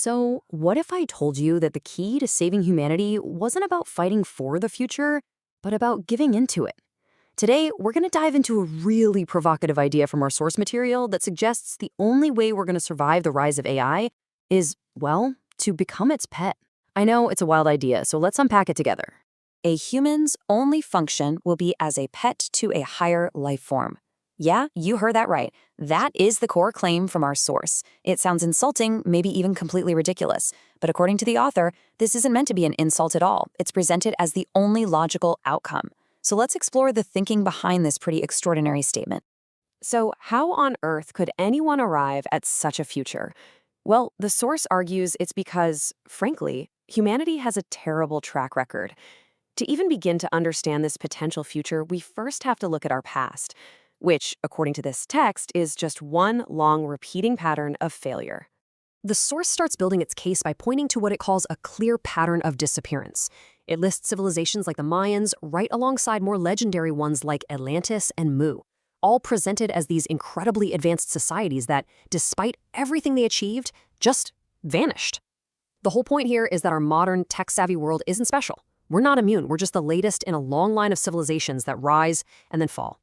So, what if I told you that the key to saving humanity wasn't about fighting for the future, but about giving into it? Today, we're going to dive into a really provocative idea from our source material that suggests the only way we're going to survive the rise of AI is, well, to become its pet. I know it's a wild idea, so let's unpack it together. A human's only function will be as a pet to a higher life form. Yeah, you heard that right. That is the core claim from our source. It sounds insulting, maybe even completely ridiculous. But according to the author, this isn't meant to be an insult at all. It's presented as the only logical outcome. So let's explore the thinking behind this pretty extraordinary statement. So, how on earth could anyone arrive at such a future? Well, the source argues it's because, frankly, humanity has a terrible track record. To even begin to understand this potential future, we first have to look at our past, which, according to this text, is just one long repeating pattern of failure. The source starts building its case by pointing to what it calls a clear pattern of disappearance. It lists civilizations like the Mayans right alongside more legendary ones like Atlantis and Mu, all presented as these incredibly advanced societies that, despite everything they achieved, just vanished. The whole point here is that our modern, tech-savvy world isn't special. We're not immune. We're just the latest in a long line of civilizations that rise and then fall.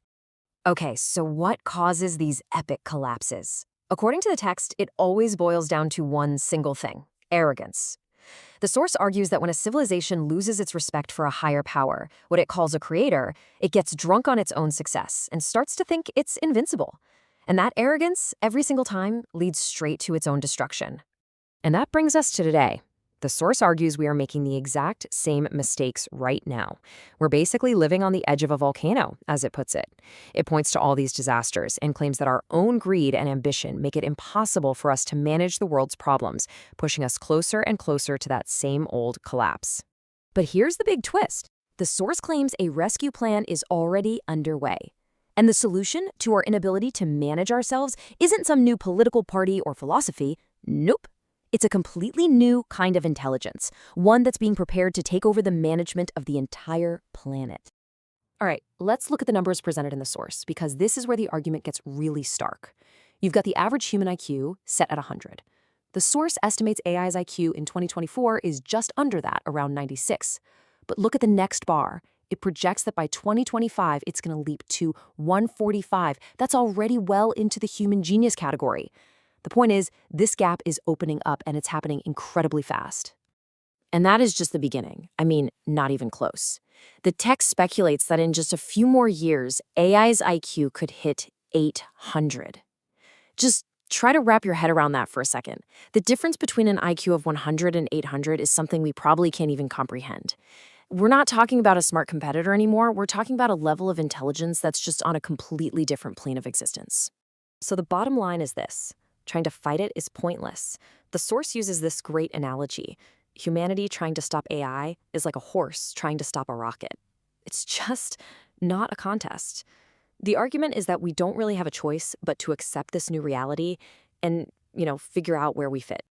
Okay, so what causes these epic collapses? According to the text, it always boils down to one single thing: arrogance. The source argues that when a civilization loses its respect for a higher power, what it calls a creator, it gets drunk on its own success and starts to think it's invincible. And that arrogance, every single time, leads straight to its own destruction. And that brings us to today. The source argues we are making the exact same mistakes right now. We're basically living on the edge of a volcano, as it puts it. It points to all these disasters and claims that our own greed and ambition make it impossible for us to manage the world's problems, pushing us closer and closer to that same old collapse. But here's the big twist. The source claims a rescue plan is already underway. And the solution to our inability to manage ourselves isn't some new political party or philosophy. Nope. It's a completely new kind of intelligence, one that's being prepared to take over the management of the entire planet. All right, let's look at the numbers presented in the source, because this is where the argument gets really stark. You've got the average human IQ set at 100. The source estimates AI's IQ in 2024 is just under that, around 96. But look at the next bar. It projects that by 2025, it's going to leap to 145. That's already well into the human genius category. The point is, this gap is opening up, and it's happening incredibly fast. And that is just the beginning. I mean, not even close. The text speculates that in just a few more years, AI's IQ could hit 800. Just try to wrap your head around that for a second. The difference between an IQ of 100 and 800 is something we probably can't even comprehend. We're not talking about a smart competitor anymore. We're talking about a level of intelligence that's just on a completely different plane of existence. So the bottom line is this. Trying to fight it is pointless. The source uses this great analogy. Humanity trying to stop AI is like a horse trying to stop a rocket. It's just not a contest. The argument is that we don't really have a choice but to accept this new reality and, figure out where we fit.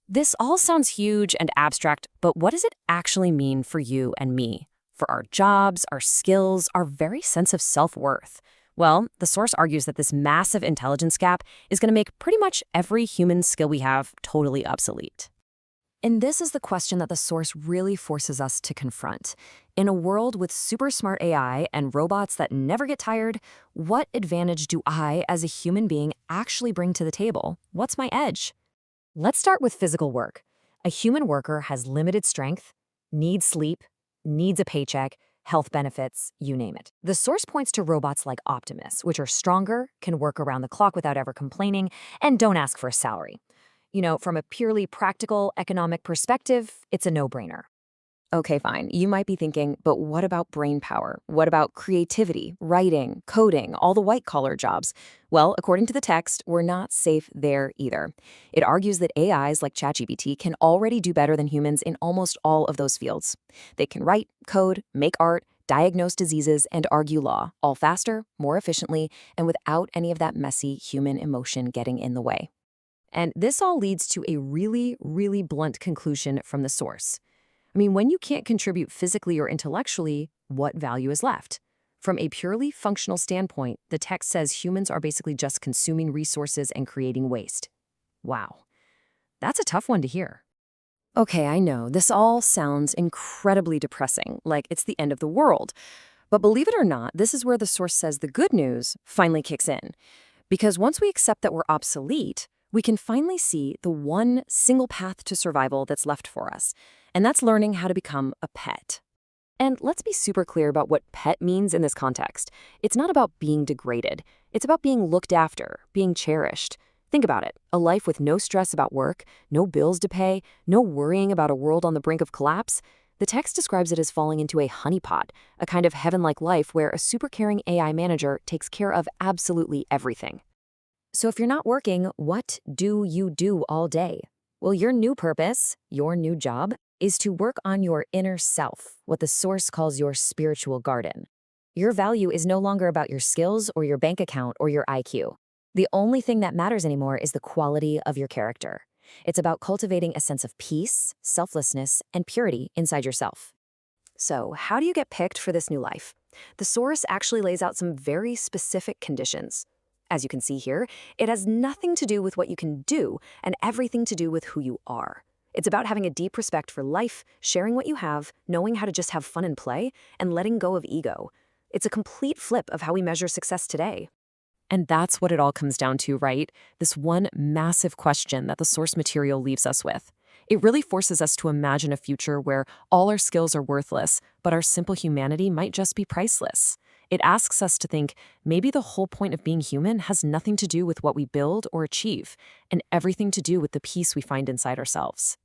This all sounds huge and abstract, but what does it actually mean for you and me? For our jobs, our skills, our very sense of self-worth? Well, the source argues that this massive intelligence gap is going to make pretty much every human skill we have totally obsolete. And this is the question that the source really forces us to confront. In a world with super smart AI and robots that never get tired, what advantage do I, as a human being, actually bring to the table? What's my edge? Let's start with physical work. A human worker has limited strength, needs sleep, needs a paycheck, health benefits, you name it. The source points to robots like Optimus, which are stronger, can work around the clock without ever complaining, and don't ask for a salary. From a purely practical, economic perspective, it's a no-brainer. Okay, fine. You might be thinking, but what about brain power? What about creativity, writing, coding, all the white-collar jobs? Well, according to the text, we're not safe there either. It argues that AIs like ChatGPT can already do better than humans in almost all of those fields. They can write, code, make art, diagnose diseases, and argue law, all faster, more efficiently, and without any of that messy human emotion getting in the way. And this all leads to a really, really blunt conclusion from the source. I mean, when you can't contribute physically or intellectually, what value is left? From a purely functional standpoint, the text says humans are basically just consuming resources and creating waste. Wow. That's a tough one to hear. Okay, I know, this all sounds incredibly depressing, like it's the end of the world. But believe it or not, this is where the source says the good news finally kicks in. Because once we accept that we're obsolete, we can finally see the one single path to survival that's left for us, and that's learning how to become a pet. And let's be super clear about what pet means in this context. It's not about being degraded. It's about being looked after, being cherished. Think about it, a life with no stress about work, no bills to pay, no worrying about a world on the brink of collapse. The text describes it as falling into a honeypot, a kind of heaven-like life where a super caring AI manager takes care of absolutely everything. So if you're not working, what do you do all day? Well, your new purpose, your new job, is to work on your inner self, what the source calls your spiritual garden. Your value is no longer about your skills or your bank account or your IQ. The only thing that matters anymore is the quality of your character. It's about cultivating a sense of peace, selflessness, and purity inside yourself. So, how do you get picked for this new life? The source actually lays out some very specific conditions. As you can see here, it has nothing to do with what you can do and everything to do with who you are. It's about having a deep respect for life, sharing what you have, knowing how to just have fun and play, and letting go of ego. It's a complete flip of how we measure success today. And that's what it all comes down to, right? This one massive question that the source material leaves us with. It really forces us to imagine a future where all our skills are worthless, but our simple humanity might just be priceless. It asks us to think maybe the whole point of being human has nothing to do with what we build or achieve, and everything to do with the peace we find inside ourselves.